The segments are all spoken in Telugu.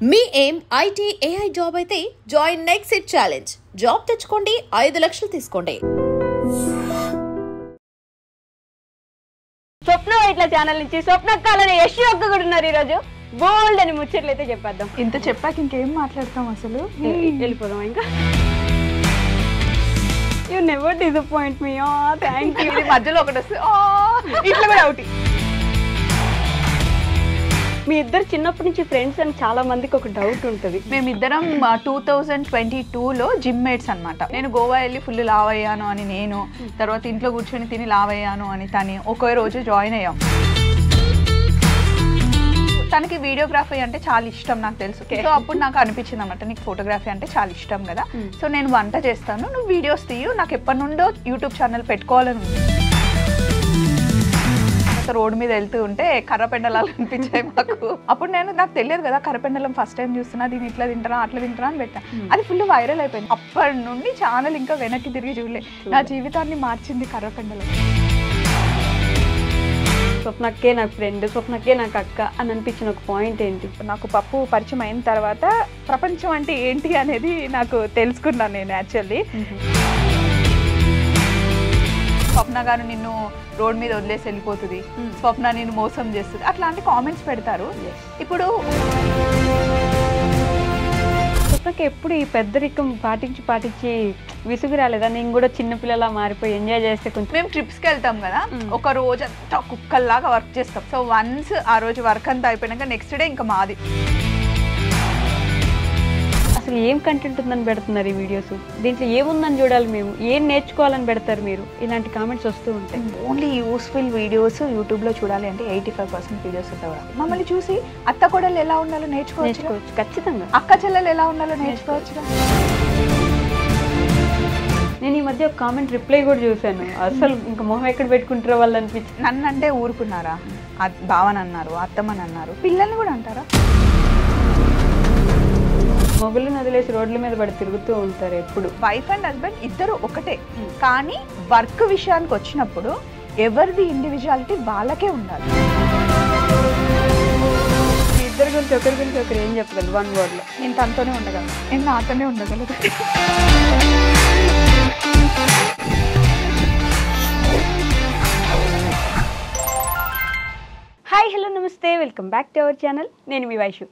మీ ఏం ఐటీ ఏఐ జాబ్ అయితే join next it challenge. Job తెచ్చుకోండి, 5 లక్షలు తీసుకోండి. స్వప్న ఇట్లా ఛానల్ నుంచి స్వప్నక్కాలని యశ్ ఒక్క కూడా ఉన్నారు. ఈరోజు బోల్డ్ అని ముచ్చట్లు అయితే చెప్పేద్దాం. ఇంత చెప్పాక ఇంకేం మాట్లాడతాం అసలు. వెళ్ళిపోదాం ఇంకా. You never disappoint me. Thank you. మధ్యలో ఒకటి వస్తే ఇట్లా కూడా అవుట్. మీ ఇద్దరు చిన్నప్పటి నుంచి ఫ్రెండ్స్ అని చాలా మందికి ఒక డౌట్ ఉంటుంది. మేమిద్దరం 2022లో జిమ్ మేట్స్ అనమాట. నేను గోవా వెళ్ళి ఫుల్ లావ్ అయ్యాను అని నేను, తర్వాత ఇంట్లో కూర్చొని తిని లావ్ అయ్యాను అని తని ఒకే రోజు జాయిన్ అయ్యాం. తనకి వీడియోగ్రఫీ అంటే చాలా ఇష్టం, నాకు తెలుసు. సో అప్పుడు నాకు అనిపించింది అనమాట, నీకు ఫోటోగ్రఫీ అంటే చాలా ఇష్టం కదా, సో నేను వంట చేస్తాను, నువ్వు వీడియోస్ తీయు, నాకు ఎప్పటి నుండో యూట్యూబ్ ఛానల్ పెట్టుకోవాలని ఉంది. రోడ్డు మీద వెళ్తూ ఉంటే కర్రపెండలాలు అనిపించాయి మాకు. అప్పుడు నాకు తెలియదు కదా, కర్రపెండలం ఫస్ట్ టైం చూస్తున్నా, దీన్ని ఇట్లా తింటారా అట్లా తింటారా అని పెట్టా. అది ఫుల్ వైరల్ అయిపోయింది. అప్పటి నుండి ఛానల్ ఇంకా వెనక్కి తిరిగి చూడలే. నా జీవితాన్ని మార్చింది కర్రపెండలం. స్వప్నక్కే నాకు ఫ్రెండ్, స్వప్నక్కే నాకు అక్క అని అనిపించిన ఒక పాయింట్ ఏంటి? నాకు పప్పు పరిచయం అయిన తర్వాత ప్రపంచం అంటే ఏంటి అనేది నాకు తెలుసుకున్నాను నేను యాక్చువల్లీ. స్వప్న గారు నిన్ను రోడ్ మీద వదిలేసి వెళ్ళిపోతుంది, స్వప్న నిన్ను మోసం చేస్తుంది, అట్లాంటి కామెంట్స్ పెడతారు. ఇప్పుడు స్వప్నకి ఎప్పుడు ఈ పెద్దరికం పాటించి విసుగు రాలేదా? నేను కూడా చిన్నపిల్లలా మారిపోయి ఎంజాయ్ చేస్తే కొంచెం. మేము ట్రిప్స్కి వెళ్తాం కదా, ఒక రోజు అంతా కుక్కల్లాగా వర్క్ చేస్తాం. సో వన్స్ ఆ రోజు వర్క్ అంతా అయిపోయినాక నెక్స్ట్ డే ఇంకా మాది. అసలు ఏం కంటెంట్ ఉందని పెడుతున్నారు ఈ వీడియోస్? దీంట్లో ఏముందని చూడాలి మేము, ఏం నేర్చుకోవాలని పెడతారు మీరు? ఇలాంటి కామెంట్స్ వస్తూ ఉంటాయి. ఓన్లీ యూస్ఫుల్ వీడియోస్ యూట్యూబ్లో చూడాలి అంటే 85% వీడియోస్ ఉంటాయి. మమ్మల్ని చూసి అత్త కోడలు ఎలా ఉండాలో నేర్చుకోవచ్చు. ఖచ్చితంగా అక్క చెల్లెలు ఎలా ఉండాలో నేర్చుకోవచ్చు. నేను ఈ మధ్య ఒక కామెంట్ రిప్లై కూడా చూశాను. అసలు ఇంకా మొహం ఎక్కడ పెట్టుకుంటారో వాళ్ళు అనిపించింది. నన్ను అంటే ఊరుకున్నారా? బావని అన్నారు, అత్తమ్మని అన్నారు, పిల్లల్ని కూడా అంటారా? మొగుళ్ళని వదిలేసి రోడ్ల మీద పడి తిరుగుతూ ఉంటారు ఎప్పుడు. వైఫ్ అండ్ హస్బెండ్ ఇద్దరు ఒకటే, కానీ వర్క్ విషయానికి వచ్చినప్పుడు ఎవరిది ఇండివిజువాలిటీ వాళ్ళకే ఉండాలి. ఇద్దరు గురించి ఒకరి గురించి ఒకరు ఏం చెప్పగలరు? 1 wordలో. నేను తనతోనే ఉండగలను, నేను నాతోనే ఉండగలదు. హాయ్, హలో, నమస్తే, welcome back to our channel. నేను మీ వైషు.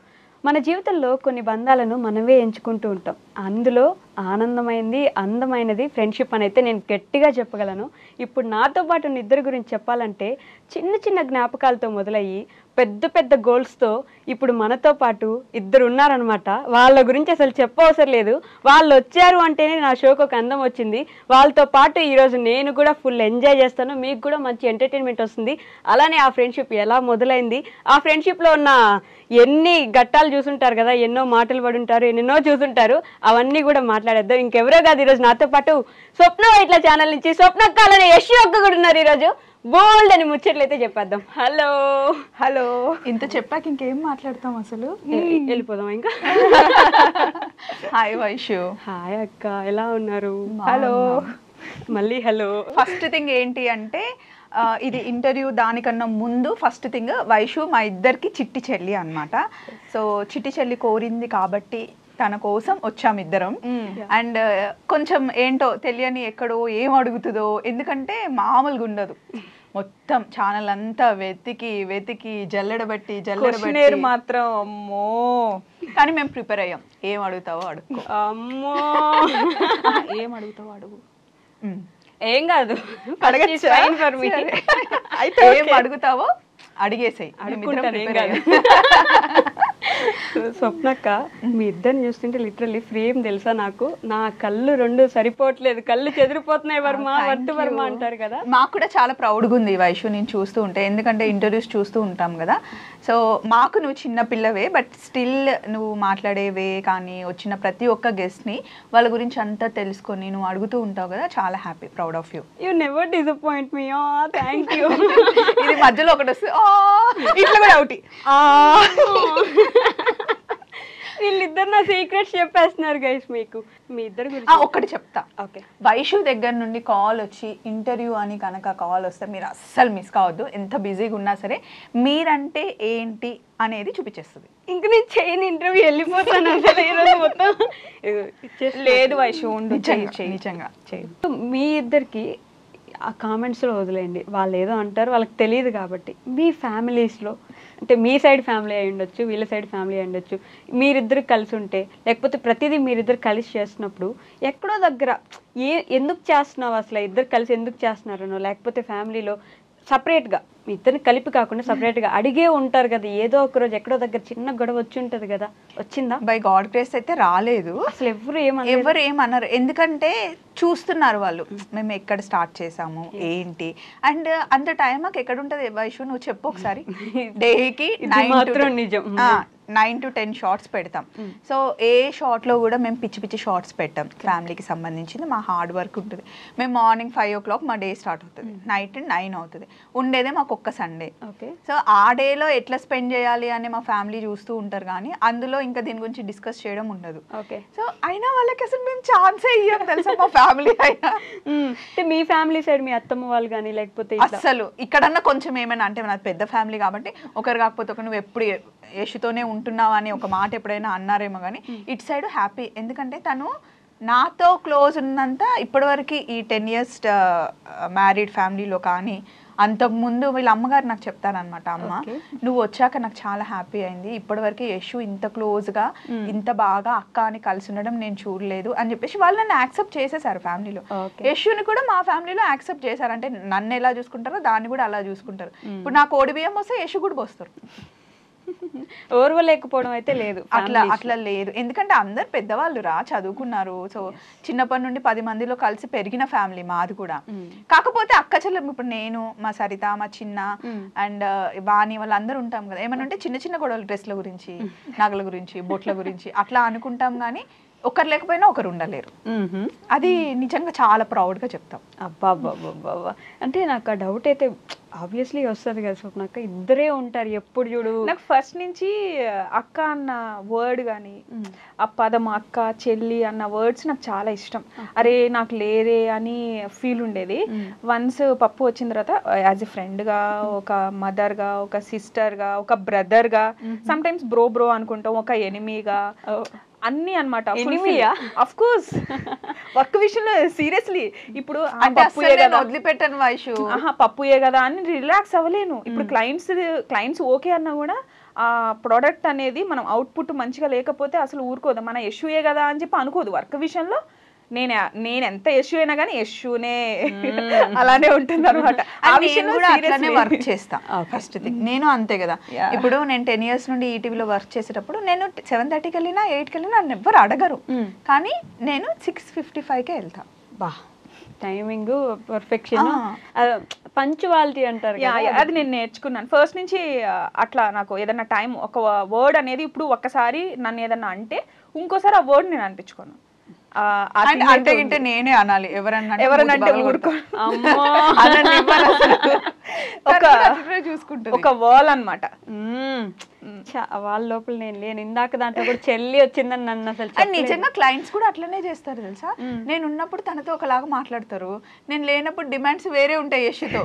మన జీవితంలో కొన్ని బంధాలను మనమే ఎంచుకుంటూ ఉంటాం. అందులో ఆనందమైంది, అందమైనది ఫ్రెండ్షిప్ అని అయితే నేను గట్టిగా చెప్పగలను. ఇప్పుడు నాతో పాటు ఉన్న ఇద్దరి గురించి చెప్పాలంటే చిన్న చిన్న జ్ఞాపకాలతో మొదలయ్యి పెద్ద పెద్ద గోల్స్తో ఇప్పుడు మనతో పాటు ఇద్దరు ఉన్నారనమాట. వాళ్ళ గురించి అసలు చెప్పవసరం లేదు. వాళ్ళు వచ్చారు అంటేనే నా షోకి ఒక అందం వచ్చింది. వాళ్ళతో పాటు ఈరోజు నేను కూడా ఫుల్ ఎంజాయ్ చేస్తాను, మీకు కూడా మంచి ఎంటర్టైన్మెంట్ వస్తుంది. అలానే ఆ ఫ్రెండ్షిప్ ఎలా మొదలైంది, ఆ ఫ్రెండ్షిప్లో ఉన్న ఎన్ని ఘట్టాలు చూసుంటారు కదా, ఎన్నో మాటలు పడి ఉంటారు, ఎన్నెన్నో చూసుంటారు, అవన్నీ కూడా మాట్లాడేద్దాం. ఇంకెవరో కాదు, ఈరోజు నాతో పాటు స్వప్న ఇట్లా ఛానల్ నుంచి స్వప్నక్కాలని యశ్ ఒక్క కూడా ఉన్నారు. ఈరోజు బోల్డ్ అని ముచ్చట్లు అయితే చెప్పేద్దాం. Hello hello. ఇంత చెప్పాక ఇంకేం మాట్లాడతాం అసలు. వెళ్ళిపోదాం ఇంకా. హాయ్ వైషు. హాయ్ అక్క, ఎలా ఉన్నారు? హలో. మళ్ళీ హలో. ఫస్ట్ థింగ్ ఏంటి అంటే, ఇది ఇంటర్వ్యూ దానికన్నా ముందు ఫస్ట్ థింగ్, వైషు మా ఇద్దరికి చిట్టి చెల్లి అనమాట. సో చిట్టి చెల్లి కోరింది కాబట్టి తన కోసం వచ్చాము ఇద్దరం. అండ్ కొంచెం ఏంటో తెలియని ఎక్కడో ఏం అడుగుతుందో, ఎందుకంటే మామూలుగా ఉండదు. మొత్తం ఛానల్ అంతా వెతికి జల్లెడబట్టి మాత్రం అమ్మో. కానీ మేము ప్రిపేర్ అయ్యాం. ఏం అడుగుతావో అడుగు. అమ్మో. ఏం అడుగుతావో అడుగు. ఏం కాదు, ఏం అడుగుతావో అడిగేసాయి. స్వప్నక్క, మీ ఇద్దరిని చూస్తుంటే లిటరల్లీ ఫ్రేమ్ తెలుసా నాకు. నా కళ్ళు 2 సరిపోవట్లేదు, కళ్ళు చెదిరిపోతున్నాయి. వర్మ అంటారు కదా. మాకు కూడా చాలా ప్రౌడ్గా ఉంది వైషు నేను చూస్తూ ఉంటే, ఎందుకంటే ఇంటర్వ్యూస్ చూస్తూ ఉంటాం కదా. సో మాకు నువ్వు చిన్న పిల్లవే, బట్ స్టిల్ నువ్వు మాట్లాడేవే కానీ వచ్చిన ప్రతి ఒక్క గెస్ట్ని వాళ్ళ గురించి అంతా తెలుసుకొని నువ్వు అడుగుతూ ఉంటావు కదా, చాలా happy, proud of you. You never disappoint me. Thank you. ఇది మధ్యలో ఒకటి వస్తే ఇట్లా కూడా అవుట్. ఇద్దరు నా సీక్రెట్స్ చెప్పేస్తున్నారు గైస్ మీకు. మీ ఇద్దరు గురించి ఒక్కటి చెప్తా. ఓకే, వైషు దగ్గర నుండి కాల్ వచ్చి ఇంటర్వ్యూ అని కనుక కాల్ వస్తే మీరు అస్సలు మిస్ కావద్దు. ఎంత బిజీగా ఉన్నా సరే మీరంటే ఏంటి అనేది చూపించేస్తుంది. ఇంక నేను చేయని ఇంటర్వ్యూ వెళ్ళిపోతాను అసలు ఈరోజు మొత్తం. లేదు వైషు ఉండు, నిజంగా చేయి. మీ ఇద్దరికి ఆ కామెంట్స్లో వదిలేయండి, వాళ్ళు ఏదో అంటారు, వాళ్ళకి తెలియదు కాబట్టి. మీ ఫ్యామిలీస్లో అంటే మీ సైడ్ ఫ్యామిలీ అయి ఉండొచ్చు, వీళ్ళ సైడ్ ఫ్యామిలీ అయి ఉండొచ్చు, మీరిద్దరు కలిసి ఉంటే లేకపోతే ప్రతిదీ మీరిద్దరు కలిసి చేస్తున్నప్పుడు ఎక్కడో దగ్గర ఎందుకు చేస్తున్నావు అసలు, ఇద్దరు కలిసి ఎందుకు చేస్తున్నారనో, లేకపోతే ఫ్యామిలీలో సపరేట్గా మీ ఇద్దరిని కలిపి కాకుండా సపరేట్గా అడిగే ఉంటారు కదా, ఏదో ఒక రోజు ఎక్కడో దగ్గర చిన్న గొడవ వచ్చి ఉంటుంది కదా, వచ్చిందా? బై గాడ్ గ్రేస్ అయితే రాలేదు. అసలు ఎవరు ఏమన్నారు, ఎందుకంటే చూస్తున్నారు వాళ్ళు మేము ఎక్కడ స్టార్ట్ చేసాము ఏంటి. అండ్ అంత టైం మాకు ఎక్కడ ఉంటుంది వైషు, నువ్వు చెప్పు ఒకసారి. డేకి 9 to 10 షార్ట్స్ పెడతాం. సో ఏ షార్ట్లో కూడా మేము పిచ్చి పిచ్చి షార్ట్స్ పెట్టాం. ఫ్యామిలీకి సంబంధించింది మా హార్డ్ వర్క్ ఉంటుంది. మేము మార్నింగ్ 5 o'clock మా డే స్టార్ట్ అవుతుంది, నైట్ 9 అవుతుంది. ఉండేదే మాకు ఒక్క సండే. సో ఆ డేలో ఎట్లా స్పెండ్ చేయాలి అని మా ఫ్యామిలీ చూస్తూ ఉంటారు, కానీ అందులో ఇంకా దీని గురించి డిస్కస్ చేయడం ఉండదు. సో అయినా వాళ్ళకి అసలు మేము ఛాన్సే ఇయ్యం తెలుసా మా ఫ్యామిలీ అయినా. మీ ఫ్యామిలీ సైడ్ మీ అత్తమ్మ వాళ్ళు కానీ లేకపోతే అసలు ఇక్కడన్నా కొంచెం ఏమైనా అంటే నాది పెద్ద ఫ్యామిలీ కాబట్టి ఒకరు కాకపోతే ఒక నువ్వు ఎప్పుడు యశుతోనే ఉంటున్నావా అని ఒక మాట ఎప్పుడైనా అన్నారేమో, కానీ ఇటు సైడ్ హ్యాపీ. ఎందుకంటే తను నాతో క్లోజ్ ఉన్నంత ఇప్పటివరకు ఈ 10 years మ్యారీడ్ ఫ్యామిలీలో కానీ అంతకుముందు వీళ్ళ అమ్మగారు నాకు చెప్తారనమాట, అమ్మ నువ్వు వచ్చాక నాకు చాలా హ్యాపీ అయింది, ఇప్పటివరకు యశు ఇంత క్లోజ్గా ఇంత బాగా అక్క అని కలిసి ఉండడం నేను చూడలేదు అని చెప్పేసి వాళ్ళు నన్ను యాక్సెప్ట్ చేసేసారు ఫ్యామిలీలో. యశుని కూడా మా ఫ్యామిలీలో యాక్సెప్ట్ చేశారు. అంటే నన్ను ఎలా చూసుకుంటారో దాన్ని కూడా అలా చూసుకుంటారు. ఇప్పుడు నాకు కోడి బియ్యం వస్తే యశు కూడా పోస్తారు. ఓర్వలేకపోవడం అయితే లేదు, అట్లా లేదు. ఎందుకంటే అందరు పెద్దవాళ్ళు చదువుకున్నారు. సో చిన్నప్పటి నుండి 10 మందిలో కలిసి పెరిగిన ఫ్యామిలీ మాది కూడా. కాకపోతే అక్క చెల్లెలు ఇప్పుడు నేను, మా సరిత, మా చిన్న అండ్ వాణి వాళ్ళందరూ ఉంటాం కదా, ఏమన్నా ఉంటే చిన్న చిన్న గొడవలు, డ్రెస్ల గురించి, నగల గురించి, బొట్ల గురించి అట్లా అనుకుంటాం, కానీ ఒకరు లేకపోయినా ఒకరు ఉండలేరు. అది నిజంగా చాలా ప్రౌడ్గా చెప్తాం. అబ్బాబ్బాబ్బాబ్బా, అంటే నాకు ఆ డౌట్ అయితే ఆబ్వియస్లీ వస్తుంది కదా స్వప్నక్క, ఇద్దరే ఉంటారు ఎప్పుడు చూడు. నాకు ఫస్ట్ నుంచి అక్క అన్న వర్డ్ కానీ ఆ పదం అక్క చెల్లి అన్న వర్డ్స్ నాకు చాలా ఇష్టం. అరే నాకు లేదే అని ఫీల్ ఉండేది. వన్స్ పప్పు వచ్చిన తర్వాత యాజ్ ఎ ఫ్రెండ్గా, ఒక మదర్గా, ఒక సిస్టర్గా, ఒక బ్రదర్గా, సమ్ టైమ్స్ బ్రో అనుకుంటాం, ఒక ఎనిమీగా, అన్ని అనమాట. అఫ్ కోర్స్ వర్క్ విషయంలో సీరియస్లీ ఇప్పుడు వదిలిపెట్టాను వైషు, పప్పుయే కదా అని రిలాక్స్ అవ్వలేను. ఇప్పుడు క్లయింట్స్ ఓకే అన్నా కూడా ఆ ప్రోడక్ట్ అనేది మనం అవుట్పుట్ మంచిగా లేకపోతే అసలు ఊరుకోదు. మన యష్యూయే కదా అని చెప్పి అనుకోదు. వర్క్ విషయంలో నేను ఎంత యష్యూ అయినా కానీ యష్యూనే అలానే ఉంటుంది అనమాట. వర్క్ చేస్తా ఫస్ట్ థింగ్. నేను అంతే కదా, ఇప్పుడు నేను 10 years నుండి ఈటీవీలో వర్క్ చేసేటప్పుడు నేను 7:30కి వెళ్ళినా 8కి వెళ్ళినా నన్ను ఎవ్వరు అడగరు, కానీ నేను 6:55కే వెళ్తా. బా, టైమింగ్ పర్ఫెక్షన్, పంచువాలిటీ అంటారు. అది నేను నేర్చుకున్నాను ఫస్ట్ నుంచి. అట్లా నాకు ఏదన్నా టైం, ఒక వర్డ్ అనేది ఇప్పుడు ఒక్కసారి నన్ను ఏదన్నా అంటే ఇంకోసారి ఆ వర్డ్ నేను అనిపించుకోను. అంటే నేనే అనాలి, ఎవరన్నా చూసుకుంటా ఒక వాల్ అనమాట. వాళ్ళ లోపల నేను లేను. ఇందాక దాంట్లో కూడా చెల్లి వచ్చిందని నన్ను అసలు నిజంగా క్లయింట్స్ కూడా అట్లనే చేస్తారు తెలుసా. నేను ఉన్నప్పుడు తనతో ఒకలాగా మాట్లాడతారు, నేను లేనప్పుడు డిమాండ్స్ వేరే ఉంటాయి యశుతో.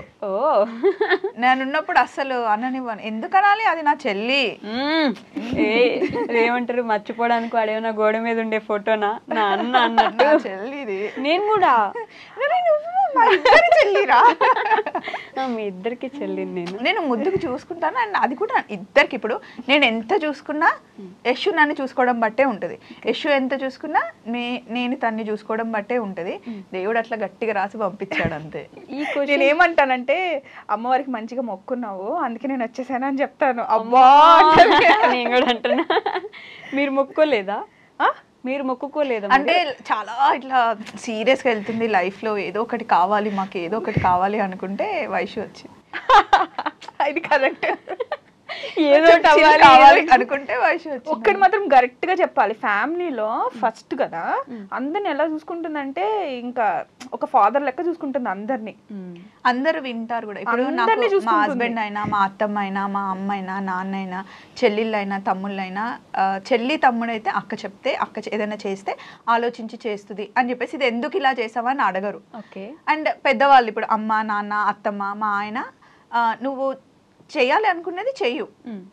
నేను ఉన్నప్పుడు అస్సలు అననివ్వను. ఎందుకు అనాలి, అది నా చెల్లి. ఏమంటారు, మర్చిపోవడానికి వాడేమన్నా గోడ మీద ఉండే ఫోటోనా, నా అన్న అన్నట్టు చెల్లిది. నేను కూడా చెల్లిరా, మీ ఇద్దరికి చెల్లిని నేను ముద్దుకు చూసుకుంటాను. అండ్ అది కూడా ఇద్దరికి. ఇప్పుడు నేను ఎంత చూసుకున్నా యశు నన్ను చూసుకోవడం బట్టే ఉంటుంది, యశు ఎంత చూసుకున్నా నేను తన్ని చూసుకోవడం బట్టే ఉంటుంది. దేవుడు అట్లా గట్టిగా రాసి పంపించాడు అంతే. నేను ఏమంటానంటే, అమ్మవారికి మంచిగా మొక్కున్నావు అందుకే నేను వచ్చేసాను అని చెప్తాను. అబ్బా నేను కూడా అంటున్నా. మీరు మొక్కోలేదా? మీరు మొక్కుకోలేదు అంటే చాలా ఇట్లా సీరియస్గా వెళ్తుంది లైఫ్ లో, ఏదో ఒకటి కావాలి మాకు, ఏదో ఒకటి కావాలి అనుకుంటే వైషు వచ్చింది. ఇది కరెక్ట్. ఏదో కావాలి అనుకుంటే వైషు వచ్చింది. ఒక్కటి మాత్రం కరెక్ట్ గా చెప్పాలి, ఫ్యామిలీలో ఫస్ట్ కదా అందరిని ఎలా చూసుకుంటుందంటే ఇంకా ఒక ఫాదర్ లెక్క చూసుకుంటుంది అందరినీ. అందరూ వింటారు కూడా. ఇప్పుడు అందరినీ నాకు మా చూసుకుంటుంది. హస్బెండ్ అయినా, మా అత్తమ్మ అయినా, మా అమ్మ అయినా, నాన్న అయినా, చెల్లెళ్ళైనా, తమ్ముళ్ళైనా, చెల్లి తమ్ముడైతే అక్క చెప్తే అక్క ఏదైనా చేస్తే ఆలోచించి చేస్తుంది అని చెప్పేసి ఇది ఎందుకు ఇలా చేసావా అని అడగరు. ఓకే. అండ్ పెద్దవాళ్ళు ఇప్పుడు అమ్మ, నాన్న, అత్తమ్మ, మా ఆయన నువ్వు చేయాలి అనుకున్నది చెయ్యు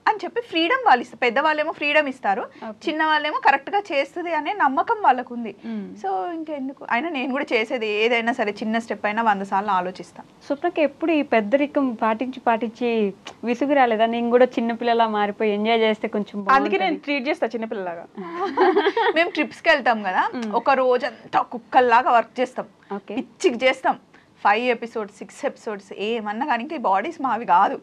అని చెప్పి ఫ్రీడమ్ వాళ్ళు ఇస్తారు. పెద్దవాళ్ళేమో ఫ్రీడమ్ ఇస్తారు, చిన్న వాళ్ళేమో కరెక్ట్ గా చేస్తుంది అనే నమ్మకం వాళ్ళకు ఉంది. సో ఇంకెందుకు అయినా నేను కూడా చేసేది ఏదైనా సరే చిన్న స్టెప్ అయినా 100 సార్లు ఆలోచిస్తాను. స్వప్నకి ఎప్పుడు ఈ పెద్దరికం పాటించి విసుగు రాలేదా? నేను కూడా చిన్నపిల్లలా మారిపోయి ఎంజాయ్ చేస్తే కొంచెం అందుకే నేను ట్రీట్ చేస్తా చిన్నపిల్లలాగా. మేము ట్రిప్స్కి వెళ్తాం కదా, ఒక రోజంతా కుక్కల్లాగా వర్క్ చేస్తాం, పిచ్చికి చేస్తాం. 5 episodes 6 episodes ఏమన్నా కానీ ఇంకా ఈ బాడీస్ మావి కాదు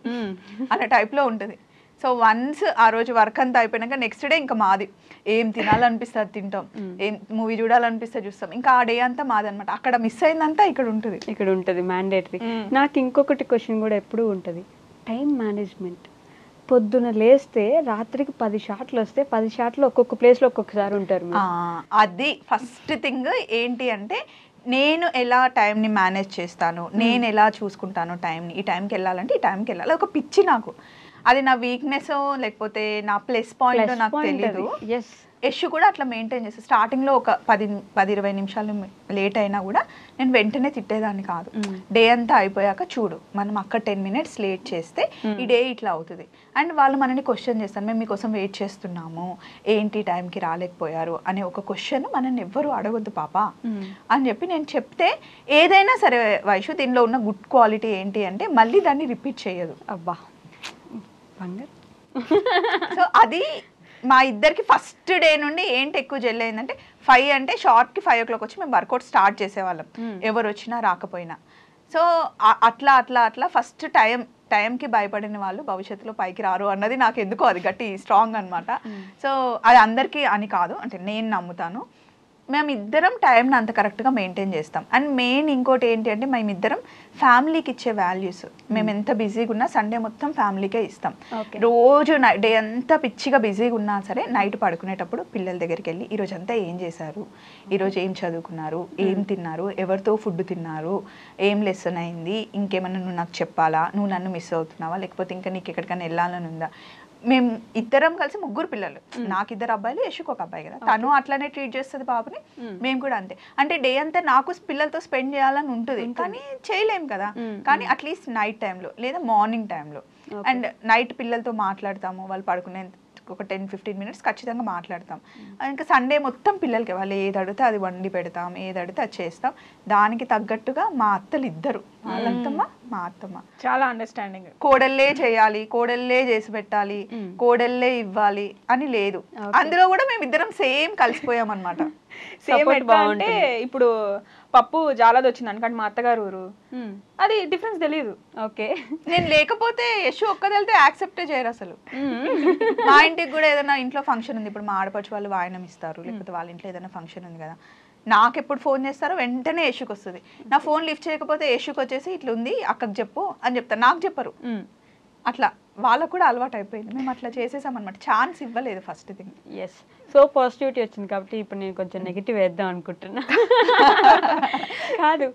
అనే టైప్లో ఉంటుంది. సో వన్స్ ఆ రోజు వర్క్ అంతా అయిపోయినాక నెక్స్ట్ డే ఇంకా మాది. ఏం తినాలనిపిస్తే అది తింటాం, ఏం మూవీ చూడాలనిపిస్తే చూస్తాం. ఇంకా ఆ డే అంతా మాది అనమాట. అక్కడ మిస్ అయిందంతా ఇక్కడ ఉంటుంది మ్యాండేటరీ. నాకు ఇంకొకటి క్వశ్చన్ కూడా ఎప్పుడూ ఉంటుంది, టైం మేనేజ్మెంట్. పొద్దున లేస్తే రాత్రికి 10 షాట్లు వస్తే 10 షాట్లు ఒక్కొక్క ప్లేస్లో ఒక్కొక్కసారి ఉంటారు. అది ఫస్ట్ థింగ్ ఏంటి అంటే నేను ఎలా టైంని మేనేజ్ చేస్తాను, నేను ఎలా చూసుకుంటాను టైంని. ఈ టైంకి వెళ్ళాలంటే ఈ టైంకి వెళ్ళాలి. ఒక పిచ్చి నాకు. అది నా వీక్నెస్ లేకపోతే నా ప్లస్ పాయింట్ నాకు తెలియదు. యశ్ కూడా అట్లా మెయింటైన్ చేస్తాను. స్టార్టింగ్లో ఒక 10-20 నిమిషాలు లేట్ అయినా కూడా నేను వెంటనే తిట్టేదాన్ని కాదు. డే అంతా అయిపోయాక చూడు మనం అక్కడ 10 minutes లేట్ చేస్తే ఈ డే ఇట్లా అవుతుంది. అండ్ వాళ్ళు మనని క్వశ్చన్ చేస్తారు, మేము మీకోసం వెయిట్ చేస్తున్నాము, ఏంటి టైంకి రాలేకపోయారు అనే ఒక క్వశ్చన్ మనల్ని ఎవ్వరు అడగొద్దు పాప అని చెప్పి నేను చెప్తే, ఏదైనా సరే వైషు దీనిలో ఉన్న గుడ్ క్వాలిటీ ఏంటి అంటే మళ్ళీ దాన్ని రిపీట్ చేయదు. అబ్బా బంగారు. సో అది మా ఇద్దరికి ఫస్ట్ డే నుండి ఏంటి ఎక్కువ జెల్ అయిందంటే 5 అంటే షార్ట్కి 5 o'clock వచ్చి మేము వర్కౌట్ స్టార్ట్ చేసేవాళ్ళం, ఎవరు వచ్చినా రాకపోయినా. సో అట్లా ఫస్ట్ టైంకి భయపడిన వాళ్ళు భవిష్యత్తులో పైకి రారు అన్నది నాకు ఎందుకో అది గట్టి స్ట్రాంగ్ అనమాట. సో అది అందరికీ అని కాదు, అంటే నేను నమ్ముతాను. మేమిద్దరం టైంని అంత కరెక్ట్గా మెయింటైన్ చేస్తాం. అండ్ మెయిన్ ఇంకోటి ఏంటి అంటే మేమిద్దరం ఫ్యామిలీకి ఇచ్చే వాల్యూస్. మేము ఎంత బిజీగా ఉన్నా సండే మొత్తం ఫ్యామిలీకే ఇస్తాం. రోజు డే అంతా పిచ్చిగా బిజీగా ఉన్నా సరే నైట్ పడుకునేటప్పుడు పిల్లల దగ్గరికి వెళ్ళి ఈరోజు అంతా ఏం చేశారు, ఈరోజు ఏం చదువుకున్నారు, ఏం తిన్నారు, ఎవరితో ఫుడ్ తిన్నారు, ఏం లెసన్ అయింది, ఇంకేమన్నా నువ్వు నాకు చెప్పాలా, నువ్వు నన్ను మిస్ అవుతున్నావా, లేకపోతే ఇంకా నీకు ఎక్కడికైనా వెళ్ళాలని ఉందా. మేము ఇద్దరం కలిసి 3 పిల్లలు, నాకు 2 అబ్బాయిలు, యశుకు 1 అబ్బాయి కదా. తను అట్లానే ట్రీట్ చేస్తుంది బాబుని, మేము కూడా అంతే. అంటే డే అంతా నాకు పిల్లలతో స్పెండ్ చేయాలని ఉంటుంది కానీ చేయలేం కదా. కానీ అట్లీస్ట్ నైట్ టైంలో లేదా మార్నింగ్ టైంలో అండ్ నైట్ పిల్లలతో మాట్లాడతాము. వాళ్ళు పడుకునే ఒక 10-15 minutes ఖచ్చితంగా మాట్లాడతాం. ఇంకా సండే మొత్తం పిల్లలకి వాళ్ళు ఏది అడిగితే అది వండి పెడతాం, ఏది అడిగితే అది చేస్తాం. దానికి తగ్గట్టుగా మా అత్తలు ఇద్దరు, వాళ్ళంతమ్మ మా అత్తమ్మ చాలా అండర్స్టాండింగ్. కోడళ్ళే చేయాలి, కోడళ్ళే చేసి పెట్టాలి, కోడళ్ళే ఇవ్వాలి అని లేదు. అందులో కూడా మేము ఇద్దరం సేమ్ కలిసిపోయాం అనమాట. సేమ్ ఎట్లా అంటే ఇప్పుడు పప్పు జాలది వచ్చింది అనుకోండి మా అత్తగారు ఊరు, అది డిఫరెన్స్ తెలియదు. ఓకే, నేను లేకపోతే యశు ఒక్కదెళ్తే యాక్సెప్టే చేయరు అసలు. మా ఇంటికి కూడా ఏదైనా ఇంట్లో ఫంక్షన్ ఉంది, ఇప్పుడు మా ఆడపడుచు వాళ్ళు వాయనం ఇస్తారు, లేకపోతే వాళ్ళ ఇంట్లో ఏదైనా ఫంక్షన్ ఉంది కదా, నాకు ఎప్పుడు ఫోన్ చేస్తారో వెంటనే యశుకు వస్తుంది. నా ఫోన్ లిఫ్ట్ చేయకపోతే యశుకు వచ్చేసి ఇట్లా ఉంది అక్కకు చెప్పు అని చెప్తారు, నాకు చెప్పరు. అట్లా వాళ్ళకు కూడా అలవాటు అయిపోయింది. మేము అట్లా చేసేసాం అనమాట, ఛాన్స్ ఇవ్వలేదు first thing. Yes, so positivity వచ్చింది కాబట్టి ఇప్పుడు నేను కొంచెం నెగిటివ్ వేద్దాం అనుకుంటున్నా. కాదు,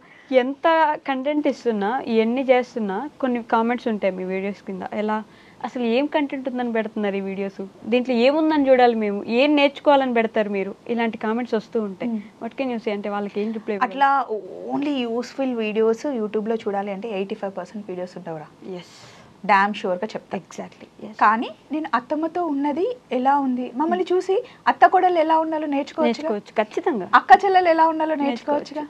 ఎంత కంటెంట్ ఇస్తున్నా ఎన్ని చేస్తున్నా కొన్ని కామెంట్స్ ఉంటాయి మీ వీడియోస్ కింద, ఎలా అసలు ఏం కంటెంట్ ఉందని పెడుతున్నారు ఈ వీడియోస్, దీంట్లో ఏముందని చూడాలి మేము, ఏం నేర్చుకోవాలని పెడతారు మీరు, ఇలాంటి కామెంట్స్ వస్తూ ఉంటాయి. వాట్ కెన్ యూ సే, అంటే వాళ్ళకి ఏం రిప్లై? అట్లా ఓన్లీ యూస్ఫుల్ వీడియోస్ యూట్యూబ్లో చూడాలి అంటే 85% వీడియోస్ ఉంటావురా. ఎస్, డామ్ షూర్గా చెప్తా. ఎగ్జాక్ట్లీ. కానీ నేను అత్తమ్మతో ఉన్నది ఎలా ఉంది, మమ్మల్ని చూసి అత్త కోడలు ఎలా ఉండాలో నేర్చుకోవచ్చు ఖచ్చితంగా, అక్క చెల్లెలు ఎలా ఉండాలో నేర్చుకోవచ్చుగా,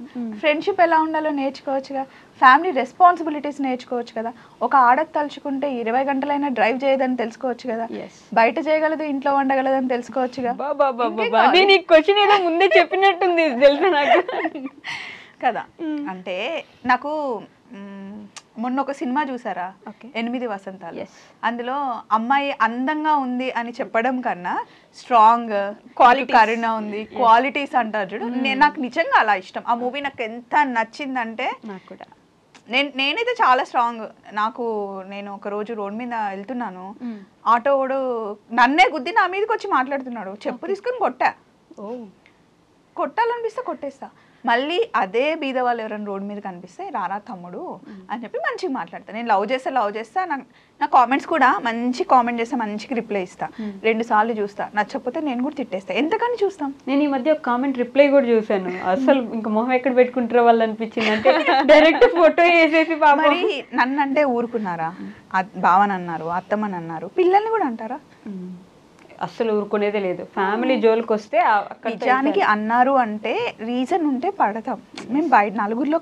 ఫ్రెండ్షిప్ ఎలా ఉండాలో నేర్చుకోవచ్చుగా, ఫ్యామిలీ రెస్పాన్సిబిలిటీస్ నేర్చుకోవచ్చు కదా. ఒక ఆడది తలుచుకుంటే 20 గంటలైనా డ్రైవ్ చేయదని తెలుసుకోవచ్చు కదా, బయట చేయగలదు ఇంట్లో వండగలదని తెలుసుకోవచ్చుగా. నేను ఈ క్వశ్చన్ ఏదో ముందే చెప్పినట్టుంది తెలుసా నాకు కదా. అంటే నాకు మొన్న ఒక సినిమా చూసారా, 8 వసంతాలు, అందులో అమ్మాయి అందంగా ఉంది అని చెప్పడం కన్నా స్ట్రాంగ్ క్వాలిటీ, కరుణ ఉంది, క్వాలిటీస్ అంటారు చూడు, నాకు నిజంగా అలా ఇష్టం. ఆ మూవీ నాకు ఎంత నచ్చిందంటే, నేనైతే చాలా స్ట్రాంగ్. నేను ఒక రోజు రోడ్ మీద వెళ్తున్నాను, ఆటో వాడు నన్నే గుద్ది నా మీదకి వచ్చి మాట్లాడుతున్నాడు, చెప్పు తీసుకుని కొట్టాలనిపిస్తే కొట్టేస్తా. మళ్ళీ అదే బీద వాళ్ళు ఎవరైనా రోడ్ మీద కనిపిస్తే రారా తమ్ముడు అని చెప్పి మంచిగా మాట్లాడతాను. నేను లవ్ చేస్తా నా కామెంట్స్ కూడా మంచి కామెంట్ చేస్తే మంచిగా రిప్లై ఇస్తా, 2 సార్లు చూస్తా, నచ్చకపోతే నేను కూడా తిట్టేస్తా. ఎంతకని చూస్తాం. నేను ఈ మధ్య ఒక కామెంట్ రిప్లై కూడా చూసాను, అసలు ఇంకా మొహం ఎక్కడ పెట్టుకుంటారో వాళ్ళు అనిపించింది. అంటే డైరెక్ట్ ఫోటో వేసేసి మరి నన్ను అంటే ఊరుకున్నారా? బావని అన్నారు, అత్తమ్మని అన్నారు, పిల్లల్ని కూడా అంటారా? అస్సలు ఊరుకునేదే లేదు. ఫ్యామిలీ జోలికి వస్తే నిజానికి అన్నారు అంటే రీజన్ ఉంటే పడతాం. మేము బయట నలుగురిలో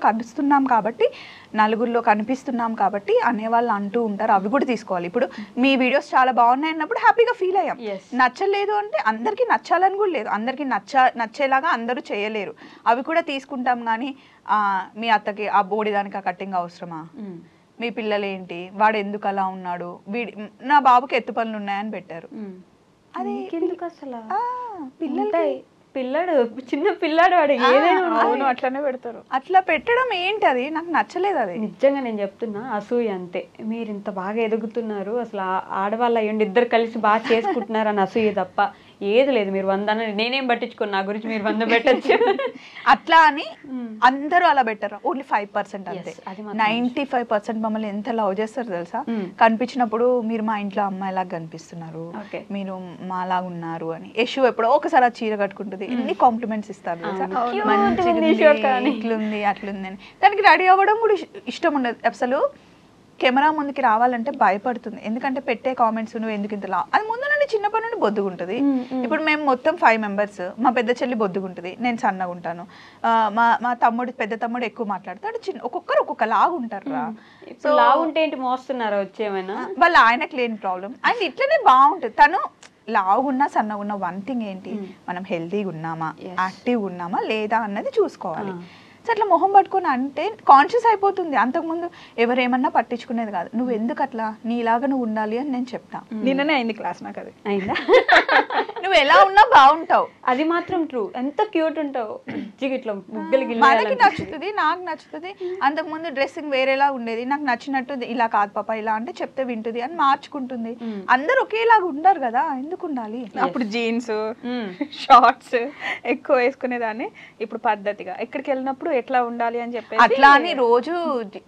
కనిపిస్తున్నాం కాబట్టి అనేవాళ్ళు అంటూ ఉంటారు, అవి కూడా తీసుకోవాలి. ఇప్పుడు మీ వీడియోస్ చాలా బాగున్నాయి అన్నప్పుడు హ్యాపీగా ఫీల్ అయ్యాం. నచ్చలేదు అంటే అందరికీ నచ్చాలని కూడా లేదు, అందరికీ నచ్చేలాగా అందరూ చేయలేరు, అవి కూడా తీసుకుంటాం. కానీ మీ అత్తకి ఆ బోడిదానికి ఆ కట్టింగ్ అవసరమా? మీ పిల్లలు ఏంటి, వాడు ఎందుకు అలా ఉన్నాడు, నా బాబుకి ఎత్తు పనులు ఉన్నాయని పెట్టారు. అది ఎందుకు అసలు పిల్లాడు చిన్న పిల్లాడు వాడు ఏదైనా అట్లనే పెడతారు. అట్లా పెట్టడం ఏంటి, అది నాకు నచ్చలేదు. అది నిజంగా నేను చెప్తున్నా, అసూయ అంతే. మీరు ఇంత బాగా ఎదుగుతున్నారు, అసలు ఆడవాళ్ళు అయ్యండి ఇద్దరు కలిసి బాగా చేసుకుంటున్నారు అని అసూయ తప్ప ఏది లేదు. మీరు 100 నేనేం పట్టించుకోను, నా గురించి మీరు 100 పెట్టచ్చు. అట్లా అని అందరూ అలా పెట్టారు, ఓన్లీ 5% అంతే. 95% మమ్మల్ని ఎంత లవ్ చేస్తారు తెలుసా? కనిపించినప్పుడు మీరు మా ఇంట్లో అమ్మాయిలాగా కనిపిస్తున్నారు, మీరు మాలాగా ఉన్నారు అని. యశు ఎప్పుడో ఒకసారి ఆ చీర కట్టుకుంటుంది, ఎన్ని కాంప్లిమెంట్స్ ఇస్తారు తెలుసా, ఇట్లుంది అట్లుంది అని. దానికి రెడీ అవ్వడం కూడా ఇష్టం ఉండదు అసలు. కెమెరా ముందుకి రావాలంటే భయపడుతుంది, ఎందుకంటే పెట్టే కామెంట్స్ నువ్వు ఎందుకు ఇంతలా, అది ముందు నుండి చిన్నప్పటి నుండి బొద్దుగుంటుంది. ఇప్పుడు మేము మొత్తం 5 మెంబర్స్, మా పెద్ద చెల్లి బొద్దుగుంటుంది, నేను సన్నగా ఉంటాను, మా పెద్ద తమ్ముడు ఎక్కువ మాట్లాడతాడు, ఒక్కొక్కరు ఒక్కొక్క లాగా ఉంటారు. సో లాగుంటే ఏంటి మోస్తున్నారా వచ్చేమైనా? వాళ్ళు ఆయనకు లేని ప్రాబ్లం, ఆయన ఇట్లనే బాగుంటుంది. తను లావుగున్నా సన్నగున్నా వన్ థింగ్ ఏంటి, మనం హెల్తీగా ఉన్నామా, యాక్టివ్గా ఉన్నామా లేదా అన్నది చూసుకోవాలి. అట్లా మొహం పట్టుకొని అంటే కాన్షియస్ అయిపోతుంది. అంతకుముందు ఎవరేమన్నా పట్టించుకునేది కాదు. నువ్వు ఎందుకు అట్లా, నీలాగా నువ్వు ఉండాలి అని నేను చెప్తా. నిన్ననే అయింది క్లాస్, నాకు అది అయిందా? నువ్వు ఎలా ఉన్నా బాగుంటావు, అది మాత్రం ట్రూ. ఎంత క్యూట్ ఉంటావు, ఇట్లా మనకి నచ్చుతుంది, నాకు నచ్చుతుంది. అంతకుముందు డ్రెస్సింగ్ వేరేలా ఉండేది, నాకు నచ్చినట్టు ఇలా కాదు పాప ఇలా అంటే చెప్తే వింటుంది అని మార్చుకుంటుంది. అందరు ఒకేలాగా ఉండరు కదా, ఎందుకు ఉండాలి? అప్పుడు జీన్స్ షార్ట్స్ ఎక్కువ వేసుకునేదాన్ని, ఇప్పుడు పద్ధతిగా ఎక్కడికి వెళ్ళినప్పుడు ఎట్లా ఉండాలి అని చెప్పి అట్లా అని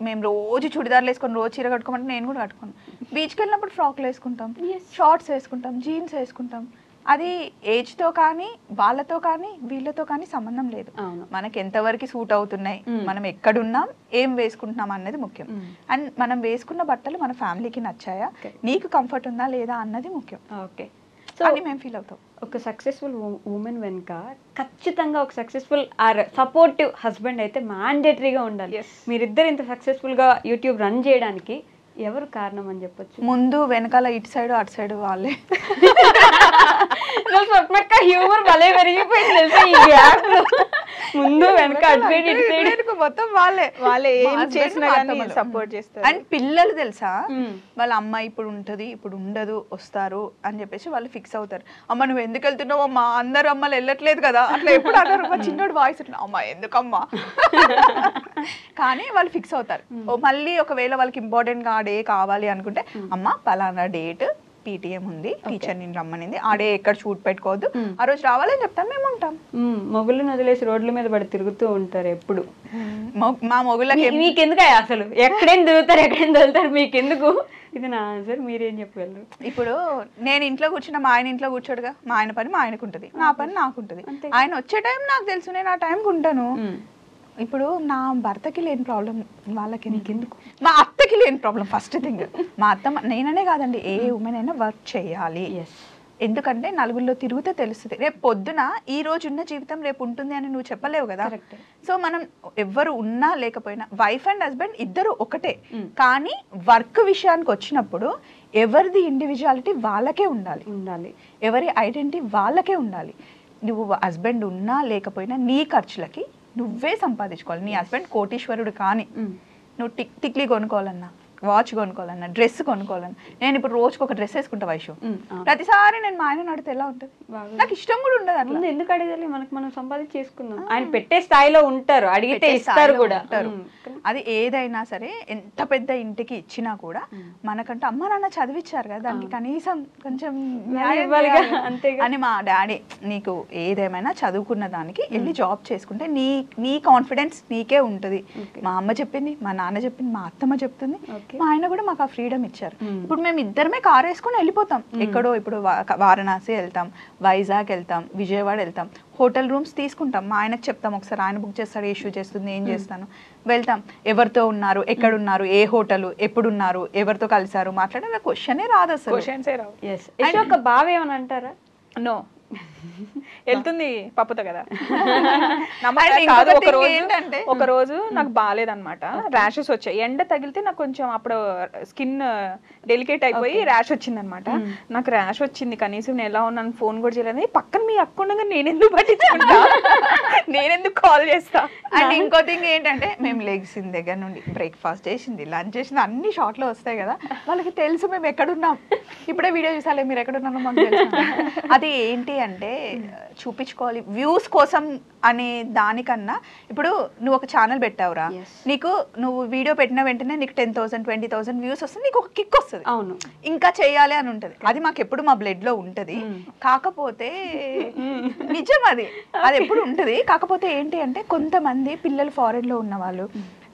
మేము రోజు చుడిదార్లు వేసుకొని రోజు చీర కట్టుకోమంటే నేను కూడా కట్టుకోను. బీచ్కి వెళ్ళినప్పుడు ఫ్రాక్లు వేసుకుంటాం, షార్ట్స్ వేసుకుంటాం, జీన్స్ వేసుకుంటాం. అది ఏజ్తో కానీ వాళ్ళతో కానీ వీళ్ళతో కానీ సంబంధం లేదు. మనకి ఎంతవరకు సూట్ అవుతున్నాయి, మనం ఎక్కడున్నాం, ఏం వేసుకుంటున్నాం అన్నది ముఖ్యం. అండ్ మనం వేసుకున్న బట్టలు మన ఫ్యామిలీకి నచ్చాయా, నీకు కంఫర్ట్ ఉందా లేదా అన్నది ముఖ్యం. ఓకే, అని మేము ఫీల్ అవుతాం. ఒక సక్సెస్ఫుల్ ఉమెన్ వెనుక ఖచ్చితంగా ఒక సక్సెస్ఫుల్ ఆర్ సపోర్టివ్ హస్బెండ్ అయితే మ్యాండేటరీగా ఉండాలి. మీరిద్దరు ఇంత సక్సెస్ఫుల్గా యూట్యూబ్ రన్ చేయడానికి ఎవరు కారణం అని చెప్పొచ్చు? ముందు వెనకాల ఇటు సైడ్ అటు సైడ్ వాళ్ళే. హ్యూమర్ భలే పెరిగిపోయింది తెలుసా ఈ గ్యాప్ లో. ముందు వెనక అటు సైడ్ ఇటు సైడ్ మొత్తం వాళ్ళే ఏం చేసినా కానీ సపోర్ట్ చేస్తారు. అండ్ పిల్లలు తెలుసా, వాళ్ళ అమ్మాయి ఇప్పుడు ఉంటది ఇప్పుడు ఉండదు వస్తారు అని చెప్పేసి వాళ్ళు ఫిక్స్ అవుతారు. అమ్మ నువ్వు ఎందుకు వెళ్తున్నావు అమ్మా, అందరు అమ్మలు వెళ్ళట్లేదు కదా అట్లా ఎప్పుడు అన్నారు. మా చిన్నోడు వాయిస్ అమ్మా ఎందుకమ్మా కానీ వాళ్ళు ఫిక్స్ అవుతారు. మళ్ళీ ఒకవేళ వాళ్ళకి ఇంపార్టెంట్ గా డే కావాలి అనుకుంటే అమ్మ పలానా డేట్ పీటీఎం ఉంది, టీచర్ నేను రమ్మనింది, ఆ డే ఎక్కడ షూట్ పెట్టుకోవద్దు, ఆ రోజు రావాలని చెప్తాను, మేము ఉంటాం. మొగుళ్ళని వదిలేసి రోడ్ల మీద పడి తిరుగుతూ ఉంటారు ఎప్పుడు. మా మొగుళ్ళకి మీకెందుకు అసలు ఎక్కడేం తిరుగుతారు మీకెందుకు? ఇది నా ఆన్సర్, మీరేం చెప్పగలరు? ఇప్పుడు నేను ఇంట్లో కూర్చున్నా, మా ఆయన ఇంట్లో కూర్చోడుగా, మా ఆయన పని మా ఆయనకు ఉంటుంది, నా పని నాకు ఉంటుంది. ఆయన వచ్చే టైం నాకు తెలుసు, నేను ఆ టైంకి ఉంటాను. ఇప్పుడు నా భర్తకి లేని ప్రాబ్లం వాళ్ళకి నీకెందుకు? మా అత్తకి లేని ప్రాబ్లం ఫస్ట్ థింగ్. మా అత్త నేననే కాదండి, ఏ ఉమెన్ అయినా వర్క్ చేయాలి. ఎందుకంటే నలుగురిలో తిరిగితే తెలుస్తుంది. రేపు పొద్దున ఈ రోజు ఉన్న జీవితం రేపు ఉంటుంది అని నువ్వు చెప్పలేవు కదా. సో మనం ఎవ్వరు ఉన్నా లేకపోయినా వైఫ్ అండ్ హస్బెండ్ ఇద్దరు ఒకటే. కానీ వర్క్ విషయానికి వచ్చినప్పుడు ఎవరిది ఇండివిజువాలిటీ వాళ్ళకే ఉండాలి, ఎవరి ఐడెంటిటీ వాళ్ళకే ఉండాలి. నువ్వు హస్బెండ్ ఉన్నా లేకపోయినా నీ ఖర్చులకి నువ్వే సంపాదించుకోవాలి. నీ హస్బెండ్ కోటీశ్వరుడు కానీ నువ్వు టిక్లీ కొనుక్కోవాలన్నా, వాచ్ కొనుక్కోవాలన్నా, డ్రెస్ కొనుక్కోవాలన్నా, నేను ఇప్పుడు రోజుకి ఒక డ్రెస్ వేసుకుంటా వైషు, ప్రతిసారి నేను మా ఆయన అడిగితే ఎలా ఉంటుంది? నాకు ఇష్టం కూడా ఉండదు. అట్లా ఎందుకు అడగాలి? మనకు మనం సంపాదించి చేసుకుందాం. ఆయన పెట్టే స్థాయిలో ఉంటారు, అడిగితే ఇస్తారు కూడా. అది ఏదైనా సరే ఎంత పెద్ద ఇంటికి ఇచ్చినా కూడా మనకంటూ అమ్మ నాన్న చదివించారు కదా దానికి కనీసం కొంచెం అని మా డాడీ నీకు ఏదేమైనా చదువుకున్న దానికి వెళ్ళి జాబ్ చేసుకుంటే నీ కాన్ఫిడెన్స్ నీకే ఉంటుంది. మా అమ్మ చెప్పింది, మా నాన్న చెప్పింది, మా అత్తమ్మ చెప్తుంది, మా ఆయన కూడా మాకు ఆ ఫ్రీడమ్ ఇచ్చారు. ఇప్పుడు మేము ఇద్దరమే కార్ వేసుకొని వెళ్ళిపోతాం ఎక్కడో. ఇప్పుడు వారణాసి వెళ్తాం, వైజాగ్ వెళ్తాం, విజయవాడ వెళ్తాం, హోటల్ రూమ్స్ తీసుకుంటాం. మా ఆయనకు చెప్తాం, ఒకసారి ఆయన బుక్ చేస్తాడు, ఇష్యూ చేస్తుంది, ఏం చేస్తాను, వెళ్తాం. ఎవరితో ఉన్నారు, ఎక్కడున్నారు, ఏ హోటల్, ఎప్పుడున్నారు, ఎవరితో కలిసారు మాట్లాడే క్వశ్చనే రాదు అసలు. ఒక బావ ఏమని అంటారా? నో, వెళ్తుంది పప్పుతో కదా. ఒక రోజు నాకు బాగాలేదన్నమాట, ర్యాషెస్ వచ్చాయి. ఎండ తగిలితే నాకు కొంచెం అప్పుడు స్కిన్ డెలికేట్ అయిపోయి ర్యాష్ వచ్చింది అనమాట. నాకు ర్యాష్ వచ్చింది, కనీసం నేను ఎలా ఉన్నాను ఫోన్ కూడా చేయలేదు. పక్కన మీ అక్క ఉండగా నేనెందుకు పట్టించుకుంటా, నేనెందుకు కాల్ చేస్తా. అండ్ ఇంకో థింగ్ ఏంటంటే మేము లెగ్సిన దగ్గర నుండి బ్రేక్ఫాస్ట్ చేసింది, లంచ్ చేసింది, అన్ని షార్ట్ లో వస్తాయి కదా, వాళ్ళకి తెలుసు మేము ఎక్కడున్నాం. ఇప్పుడే వీడియో చూసాలే మీరు ఎక్కడున్నారో మాకు తెలుసు. అది ఏంటి అంటే చూపించుకోవాలి వ్యూస్ కోసం అనే దానికన్నా, ఇప్పుడు నువ్వు ఒక ఛానల్ పెట్టావురా, నీకు నువ్వు వీడియో పెట్టిన వెంటనే నీకు 10,000 20,000 వ్యూస్ వస్తుంది, నీకు ఒక కిక్ వస్తుంది, అవును ఇంకా చేయాలి అని ఉంటుంది. అది మాకు ఎప్పుడు మా బ్లడ్ లో ఉంటది. కాకపోతే నిజం అది ఎప్పుడు ఉంటది. కాకపోతే ఏంటి అంటే కొంతమంది పిల్లలు ఫారెన్ లో ఉన్న వాళ్ళు,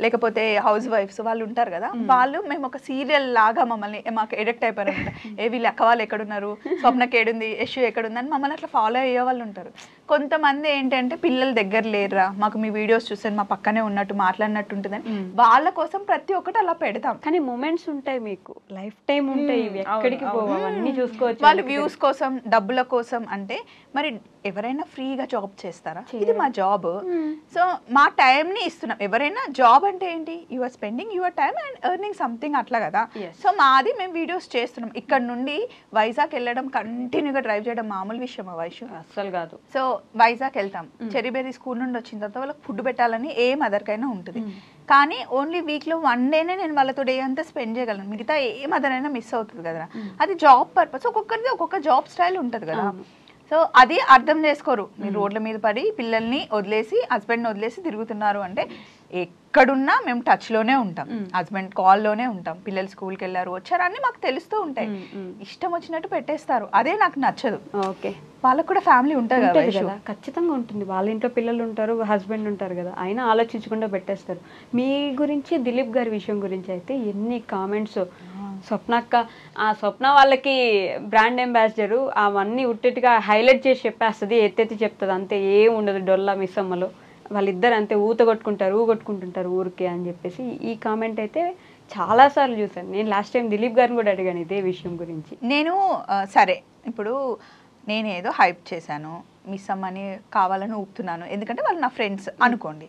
లేకపోతే హౌస్ వైఫ్స్ వాళ్ళు ఉంటారు కదా, వాళ్ళు మేము ఒక సీరియల్ లాగా మమ్మల్ని మాకు ఎడిక్ట్ అయిపోయారు. వీళ్ళు అక్క వాళ్ళు ఎక్కడున్నారు, స్వప్నకి ఏడుంది, యశు ఎక్కడుంది అని మమ్మల్ని అట్లా ఫాలో అయ్యే వాళ్ళు ఉంటారు. కొంతమంది ఏంటంటే పిల్లల దగ్గర లేరురా, మాకు మీ వీడియోస్ చూసాను మా పక్కనే ఉన్నట్టు మాట్లాడినట్టు ఉంటుందని వాళ్ళ కోసం ప్రతి ఒక్కటి అలా పెడతాం. కానీ మూమెంట్స్ ఉంటాయి, మీకు లైఫ్ టైం ఉంటాయి, ఎక్కడికి పోవన్నీ చూసుకోవచ్చు. వాళ్ళు వ్యూస్ కోసం, డబ్బుల కోసం అంటే మరి ఎవరైనా ఫ్రీగా జాబ్ చేస్తారా? ఇది మా జాబ్. సో మా టైం ని ఇస్తున్నాం. ఎవరైనా జాబ్ అంటే ఏంటి, you are spending your time and earning something అట్లా కదా. సో మాది మేము వీడియోస్ చేస్తున్నాం. ఇక్కడ నుండి వైజాగ్ వెళ్ళడం, కంటిన్యూగా డ్రైవ్ చేయడం మామూలు విషయం వైషు అస్సలు కాదు. సో వైజాగ్ వెళ్తాం, చెరీబెర్రీ స్కూల్ నుండి వచ్చిన తర్వాత వాళ్ళకి ఫుడ్ పెట్టాలని ఏ మదర్కైనా ఉంటుంది. కానీ ఓన్లీ వీక్లో 1 డేనే నేను వాళ్ళతో డే అంతా స్పెండ్ చేయగలను, మిగతా ఏ మదర్ అయినా మిస్ అవుతుంది కదా. అది జాబ్ పర్పస్, ఒక్కొక్కరిది ఒక్కొక్క జాబ్ స్టైల్ ఉంటుంది కదా. సో అది అర్థం చేసుకోరు. మీరు రోడ్ల మీద పడి పిల్లల్ని వదిలేసి, హస్బెండ్ని వదిలేసి తిరుగుతున్నారు అంటే ఎక్కడున్నా మేము టచ్లోనే ఉంటాం, హస్బెండ్ కాల్లోనే ఉంటాం. పిల్లలు స్కూల్కి వెళ్ళారు, వచ్చారు అన్నీ మాకు తెలుస్తూ ఉంటాయి. ఇష్టం వచ్చినట్టు పెట్టేస్తారు, అదే నాకు నచ్చదు. ఓకే, వాళ్ళకు కూడా ఫ్యామిలీ ఉంటుంది కదా, ఖచ్చితంగా ఉంటుంది. వాళ్ళ ఇంట్లో పిల్లలు ఉంటారు, హస్బెండ్ ఉంటారు కదా, అయినా ఆలోచించకుండా పెట్టేస్తారు. మీ గురించి, దిలీప్ గారి విషయం గురించి అయితే ఎన్ని కామెంట్స్. స్వప్నక్క, ఆ స్వప్న వాళ్ళకి బ్రాండ్ అంబాసిడరు, అవన్నీ ఉట్టేట్టుగా హైలైట్ చేసి చెప్పేస్తుంది, ఎత్తెత్తి చెప్తుంది, అంతే ఏం ఉండదు డొల్లా మిస్ అమ్మలో. వాళ్ళిద్దరు అంతే ఊగొట్టుకుంటుంటారు ఊరికే అని చెప్పేసి ఈ కామెంట్ అయితే చాలాసార్లు చూసాను. నేను లాస్ట్ టైం దిలీప్ గారిని కూడా అడిగాను ఇదే విషయం గురించి. నేను సరే ఇప్పుడు నేను ఏదో హైప్ చేశాను, మిస్ అమ్మని కావాలని ఊపుతున్నాను, ఎందుకంటే వాళ్ళు నా ఫ్రెండ్స్ అనుకోండి.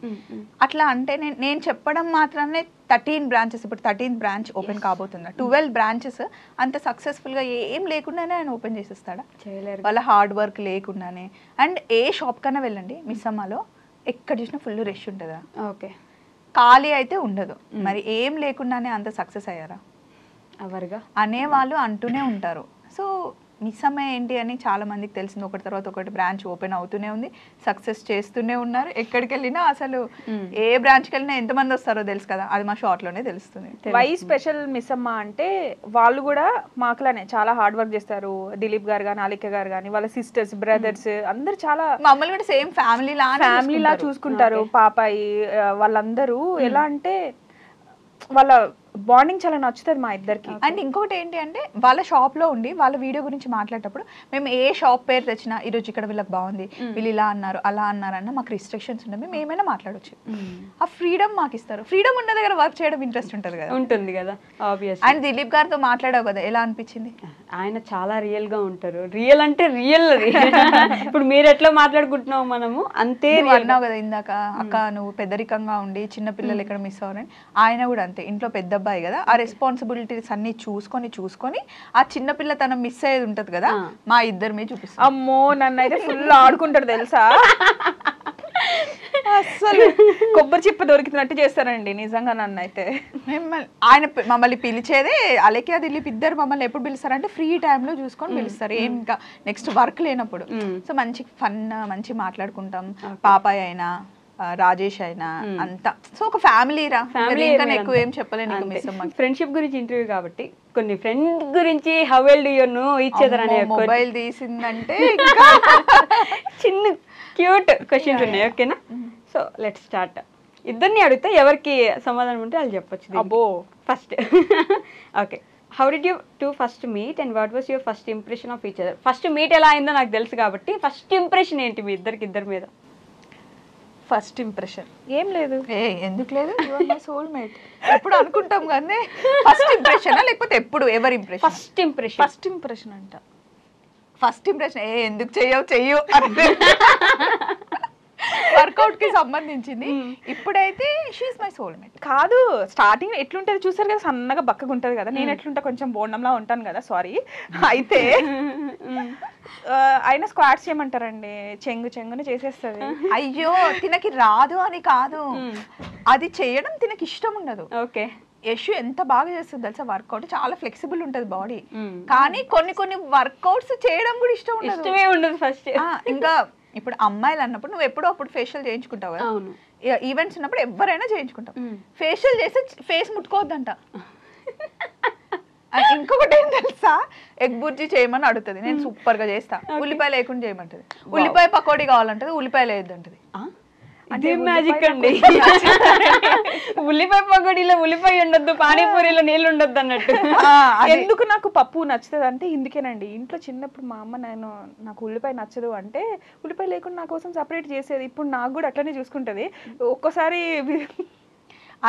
అట్లా అంటే నేను చెప్పడం మాత్రమే 13 బ్రాంచెస్, ఇప్పుడు 13th బ్రాంచ్ ఓపెన్ కాబోతుందా, 12 బ్రాంచెస్ అంత సక్సెస్ఫుల్గా ఏం లేకుండానే ఆయన ఓపెన్ చేసేస్తాడా? చేయలేరు. వాళ్ళ హార్డ్ వర్క్ లేకుండానే. అండ్ ఏ షాప్ కన్నా వెళ్ళండి మిస్ అమ్మలో, ఎక్కడ చూసినా ఫుల్ రష్ ఉంటుందా? ఓకే, ఖాళీ అయితే ఉండదు. మరి ఏం లేకుండానే అంత సక్సెస్ అయ్యారా? అవర్గా అనేవాళ్ళు అంటూనే ఉంటారు. సో మిస్ అమ్మ ఏంటి అని చాలా మందికి తెలిసింది. ఒకటి తర్వాత ఒకటి బ్రాంచ్ ఓపెన్ అవుతూనే ఉంది, సక్సెస్ చేస్తూనే ఉన్నారు. ఎక్కడికి వెళ్ళినా అసలు ఏ బ్రాంచ్కి వెళ్ళినా ఎంతమంది వస్తారో తెలుసు కదా, అది మా షార్ట్లోనే తెలుస్తుంది. వై స్పెషల్ మిస్ అమ్మ అంటే వాళ్ళు కూడా మాకులానే చాలా హార్డ్ వర్క్ చేస్తారు. దిలీప్ గారు కానీ, అలిక గారు కానీ, వాళ్ళ సిస్టర్స్, బ్రదర్స్ అందరు చాలా మమ్మల్ని కూడా సేమ్ ఫ్యామిలీలా చూసుకుంటారు. పాపాయి వాళ్ళందరూ ఎలా అంటే వాళ్ళ బాండింగ్ చాలా నచ్చుతుంది మా ఇద్దరికి. అండ్ ఇంకొకటి ఏంటి అంటే వాళ్ళ షాప్ లో ఉండి వాళ్ళ వీడియో గురించి మాట్లాడేటప్పుడు మేము ఏ షాప్ పేరు తెచ్చినా, ఈరోజు ఇక్కడ వీళ్ళకి బాగుంది, వీళ్ళు ఇలా అన్నారు అలా అన్నారు అన్న మాకు రిస్ట్రిక్షన్స్ ఉన్నాయి, మేము ఏమైనా మాట్లాడవచ్చు. ఆ ఫ్రీడమ్ మాకు ఇస్తారు. ఫ్రీడమ్ ఉన్న దగ్గర వర్క్ చేయడం ఇంట్రెస్ట్ ఉంటుంది కదా. ఉంటుంది కదా, ఆబ్వియస్. అండ్ దిలీప్ గారితో మాట్లాడావు కదా, ఎలా అనిపించింది? ఆయన చాలా రియల్ గా ఉంటారు. రియల్ అంటే రియల్. ఇప్పుడు మీరు ఎట్లా మాట్లాడుకుంటున్నావు మనము అంతే అన్నావు కదా ఇందాక, అక్క నువ్వు పెద్దరికంగా ఉండి చిన్న పిల్లలు ఎక్కడ మిస్ అవ్వరని. ఆయన కూడా అంతే, ఇంట్లో పెద్ద అబ్బాయి కదా, ఆ రెస్పాన్సిబిలిటీస్ అన్ని చూసుకొని ఆ చిన్న పిల్ల తన మిస్ అయ్యేది ఉంటది కదా, మా ఇద్దరి మీద చూపిస్తాం. అమ్మో నన్ను అయితే ఫుల్ ఆడుకుంటాడు తెలుసా, అసలు కొబ్బరి చిప్ప దొరికినట్టు చేస్తారండి నిజంగా నన్ను అయితే. ఆయన మమ్మల్ని పిలిచేదే, అలెక్యా దిలీప్ ఇద్దరు మమ్మల్ని ఎప్పుడు పిలుస్తారంటే ఫ్రీ టైంలో చూసుకొని పిలుస్తారు, ఏం ఇంకా నెక్స్ట్ వర్క్ లేనప్పుడు. సో మంచి ఫన్, మంచి మాట్లాడుకుంటాం. పాపాయ్ అయినా రాజేష్ అయినా అంతా సో ఒక ఫ్యామిలీ రా, ఇంకా ఎక్కువ ఏం చెప్పలేను. ఫ్రెండ్షిప్ గురించి ఇంటర్వ్యూ కాబట్టి కొన్ని ఫ్రెండ్ గురించి how well do you know each other అనే మొబైల్ తీసిందంటే చిన్న క్యూట్ క్వశ్చన్స్ ఉన్నాయి, ఓకేనా? So let start. ఇద్దరిని అడిగితే ఎవరికి సమాధానం ఉంటే వాళ్ళు చెప్పొచ్చు. అబ్బో, first okay, how did you two first meet and what was your first impression of each other? First meet ఎలా అయిందో నాకు తెలుసు కాబట్టి ఫస్ట్ ఇంప్రెషన్ ఏంటి మీ ఇద్దరి మీద? ఫస్ట్ ఇంప్రెషన్ ఏం లేదు. ఎందుకు లేదు, సోల్మేట్ ఎప్పుడు అనుకుంటాం కానీ ఫస్ట్ ఇంప్రెషన్ లేకపోతే ఎప్పుడు ఎవరి ఇంప్రెషన్? ఫస్ట్ ఇంప్రెషన్ అంట. ఫస్ట్ ఇంప్రెషన్ ఎందుకు చెయ్యు వర్కౌట్ కి సంబంధించింది. ఇప్పుడైతే షీఈస్ మై సోల్మేట్. కాదు, స్టార్టింగ్ ఎట్లుంటది చూసారు కదా, సన్నగా బక్కగా ఉంటది కదా, నేను ఎట్లుంటా కొంచెం బోండంలా ఉంటాను కదా, సారీ. అయితే ఆయన స్క్వాట్స్ చేయమంటారండి, చెంగున చేసేస్తుంది. అయ్యో తినకి రాదు అని కాదు, అది చేయడం తినకి ఇష్టం ఉండదు. ఓకే, యశు ఎంత బాగా చేస్తుంది తెలుసా వర్కౌట్, చాలా ఫ్లెక్సిబుల్ ఉంటది బాడీ. కానీ కొన్ని వర్కౌట్స్ చేయడం కూడా ఇష్టమే ఉండదు ఫస్ట్. ఇంకా ఇప్పుడు అమ్మాయిలు అన్నప్పుడు నువ్వు ఎప్పుడో అప్పుడు ఫేషియల్ చేయించుకుంటావు కదా, ఈవెంట్స్ ఉన్నప్పుడు ఎవరైనా చేయించుకుంటావు. ఫేషియల్ చేస్తే ఫేస్ ముట్టుకోవద్దంట. ఇంకొకటి ఏం తెలుసా, ఎగ్ బుర్జీ చేయమని అడుగుతుంది, నేను సూపర్ గా చేస్తా. ఉల్లిపాయ లేకుండా చేయమంటది. ఉల్లిపాయ పకోడీ కావాలంటది, ఉల్లిపాయ లేదంటది. అంటే మ్యాజిక్ అండి. ఉల్లిపాయ పకోడీలో ఉల్లిపాయ ఉండొద్దు, పానీపూరిలో నీళ్ళు ఉండొద్దు అన్నట్టు. ఎందుకు నాకు పప్పు నచ్చుతుంది అంటే ఇందుకేనండి. ఇంట్లో చిన్నప్పుడు మా అమ్మ నాకు ఉల్లిపాయ నచ్చదు అంటే ఉల్లిపాయ లేకుండా నా కోసం సపరేట్ చేసేది. ఇప్పుడు నాకు కూడా అట్లనే చూసుకుంటది. ఒక్కోసారి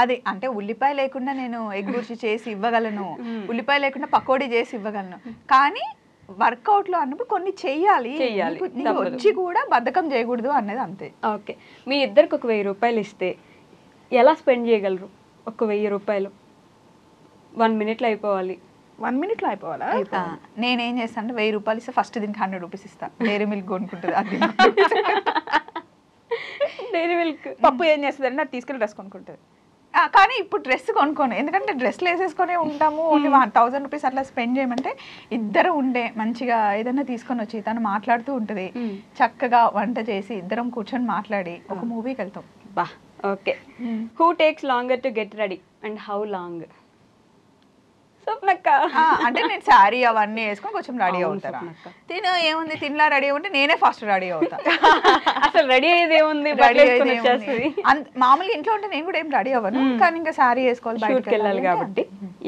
అది అంటే ఉల్లిపాయ లేకుండా నేను ఎగ్ బుర్జీ చేసి ఇవ్వగలను, ఉల్లిపాయ లేకుండా పకోడీ చేసి ఇవ్వగలను. కానీ వర్కౌట్ లో అన్నప్పుడు కొన్ని చెయ్యాలి, వచ్చి కూడా బద్ధకం చేయకూడదు అన్నది అంతే. ఓకే, మీ ఇద్దరికి ఒక 1000 రూపాయలు ఇస్తే ఎలా స్పెండ్ చేయగలరు? ఒక 1000 రూపాయలు 1 minute అయిపోవాలి. 1 minute అయిపోవాలా? నేనేం చేస్తాను అంటే 1000 రూపాయలు ఇస్తే ఫస్ట్ దీనికి 100 రూపీస్ ఇస్తా. డైరీ మిల్క్ కొనుక్కుంటుంది. అది డైరీ మిల్క్ పప్పు ఏం చేస్తుంది అంటే అది తీసుకెళ్ళి డ్రెస్ కొనుక్కుంటుంది. కానీ ఇప్పుడు డ్రెస్ కొనుక్కోను, ఎందుకంటే డ్రెస్లు వేసేసుకొని ఉంటాము. ఓన్లీ 1000 రూపీస్ అట్లా స్పెండ్ చేయమంటే ఇద్దరు ఉండే మంచిగా ఏదైనా తీసుకొని వచ్చి తను మాట్లాడుతూ ఉంటుంది. చక్కగా వంట చేసి ఇద్దరం కూర్చొని మాట్లాడి ఒక మూవీకి వెళ్తాం. బా, okay. Who takes longer to get ready and how long? స్వప్నక్క. అంటే నేను శారీ అవన్నీ వేసుకొని కొంచెం రెడీ అవుతారా? తిను ఏముంది, తినలా రెడీ అవ్వంటే నేనే ఫస్ట్ రెడీ అవుతా. అసలు రెడీ అయ్యేది ఏముంది, మామూలుగా ఇంట్లో ఉంటే నేను కూడా ఏం రెడీ అవ్వను, కానీ ఇంకా శారీ వేసుకోవాలి, బయటకు వెళ్ళాలి కాబట్టి.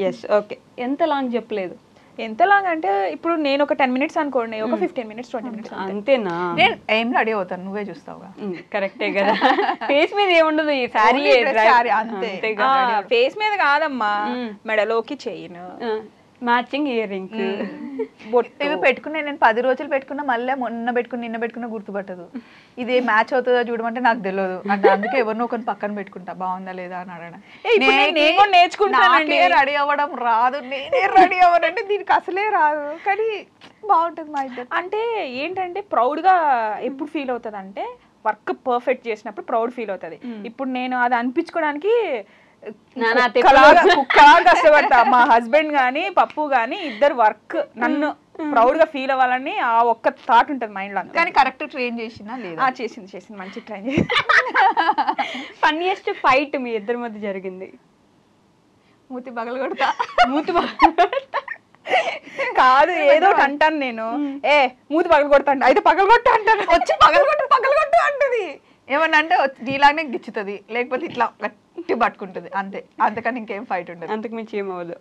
Yes, okay. ఎంత లాంగ్ చెప్పలేదు? ఎంత లాంగ్ అంటే ఇప్పుడు నేను ఒక 10 minutes అనుకోండి, ఒక 15 minutes 20 minutes అంతేనా? నేను ఏం రెడీ అవుతాను, నువ్వే చూస్తావుగా. కరెక్టే కదా. ఫేస్ మీద ఏముండదు, ఈ సారీ అంతే. ఫేస్ మీద కాదమ్మా, మెడలోకి చైన్, మ్యాచింగ్ ఇయర్ రింగ్స్, ఇవి పెట్టుకునే నేను 10 రోజులు పెట్టుకున్నా, మళ్ళీ నిన్న పెట్టుకున్నా గుర్తుపట్టదు. ఇది మ్యాచ్ అవుతుందో చూడమంటే నాకు తెలియదు అంటే, అందుకే ఎవరినో ఒకరిని పక్కన పెట్టుకుంటా, బాగుందా లేదా అని అడగడం. నేర్చుకుంటానే రెడీ అవ్వడం రాదు, నేనే రెడీ అవ్వనంటే దీనికి అసలే రాదు, కానీ బాగుంటుంది మా ఇద్దరు. అంటే ఏంటంటే ప్రౌడ్ గా ఎప్పుడు ఫీల్ అవుతుంది అంటే వర్క్ పర్ఫెక్ట్ చేసినప్పుడు ప్రౌడ్ ఫీల్ అవుతుంది. ఇప్పుడు నేను అది అనిపించుకోవడానికి కష్టపడతా. మా హస్బెండ్ గానీ పప్పు గానీ ఇద్దరు వర్క్ నన్ను ప్రౌడ్ గా ఫీల్ అవ్వాలని ఆ ఒక్క థాట్ ఉంటుంది మైండ్ లో. కానీ కరెక్ట్ ట్రైన్ చేసినా లేదా? చేసింది మంచి ట్రైన్ చేసి. ఫన్నీయెస్ట్ ఫైట్ మీ ఇద్దరి మధ్య జరిగింది? మూతి పగలగొడతా. మూతి కాదు, ఏదో అంటాను నేను, మూతి పగలగొడతాను, అయితే పగలగొట్ట అంటాను, వచ్చి పగలగొట్టు అంటది. ఏమన్నా అంటే నీలాగానే గిచ్చుతుంది, లేకపోతే ఇట్లా గట్టి పట్టుకుంటుంది, అంతే. అంతకని ఇంకేం ఫైట్ ఉండదు, అంతకు మించి ఏమవ్వదు.